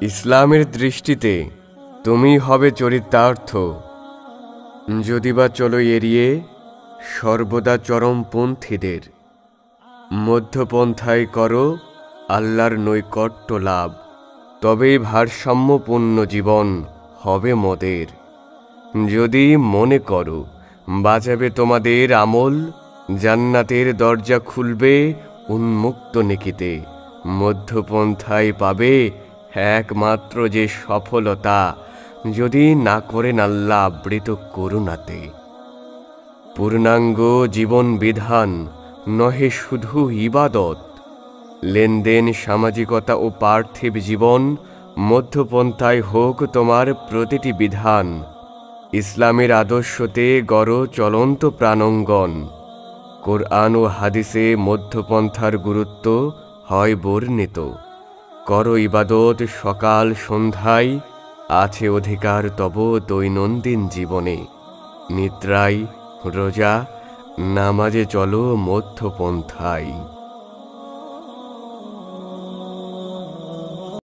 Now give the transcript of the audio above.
ইসলামের দৃষ্টিতে তুমি হবে চরিতার্থ, যদিবা চলো এড়িয়ে সর্বদা চরমপন্থীদের। মধ্যপন্থায় করো আল্লাহর নৈকট্য লাভ, তবেই ভারসাম্যপূর্ণ জীবন হবে মোদের। যদি মনে করো বাঁচাবে তোমাদের আমল, জান্নাতের দরজা খুলবে উন্মুক্ত নেকিতে। মধ্যপন্থায় পাবে একমাত্র যে সফলতা, যদি না করেন আল্লাহ আবৃত করুণাতে। পূর্ণাঙ্গ জীবন বিধান নহে শুধু ইবাদত, লেনদেন সামাজিকতা ও পার্থিব জীবন। মধ্যপন্থায় হোক তোমার প্রতিটি বিধান, ইসলামের আদর্শতে গড় চলন্ত প্রাণঙ্গন। কোরআন ও হাদিসে মধ্যপন্থার গুরুত্ব হয় বর্ণিত। করো ইবাদত সকাল সন্ধ্যায়, আছে অধিকার তব দৈনন্দিন জীবনে। নিদ্রায় রোজা নামাজে চলো মধ্যপন্থায়।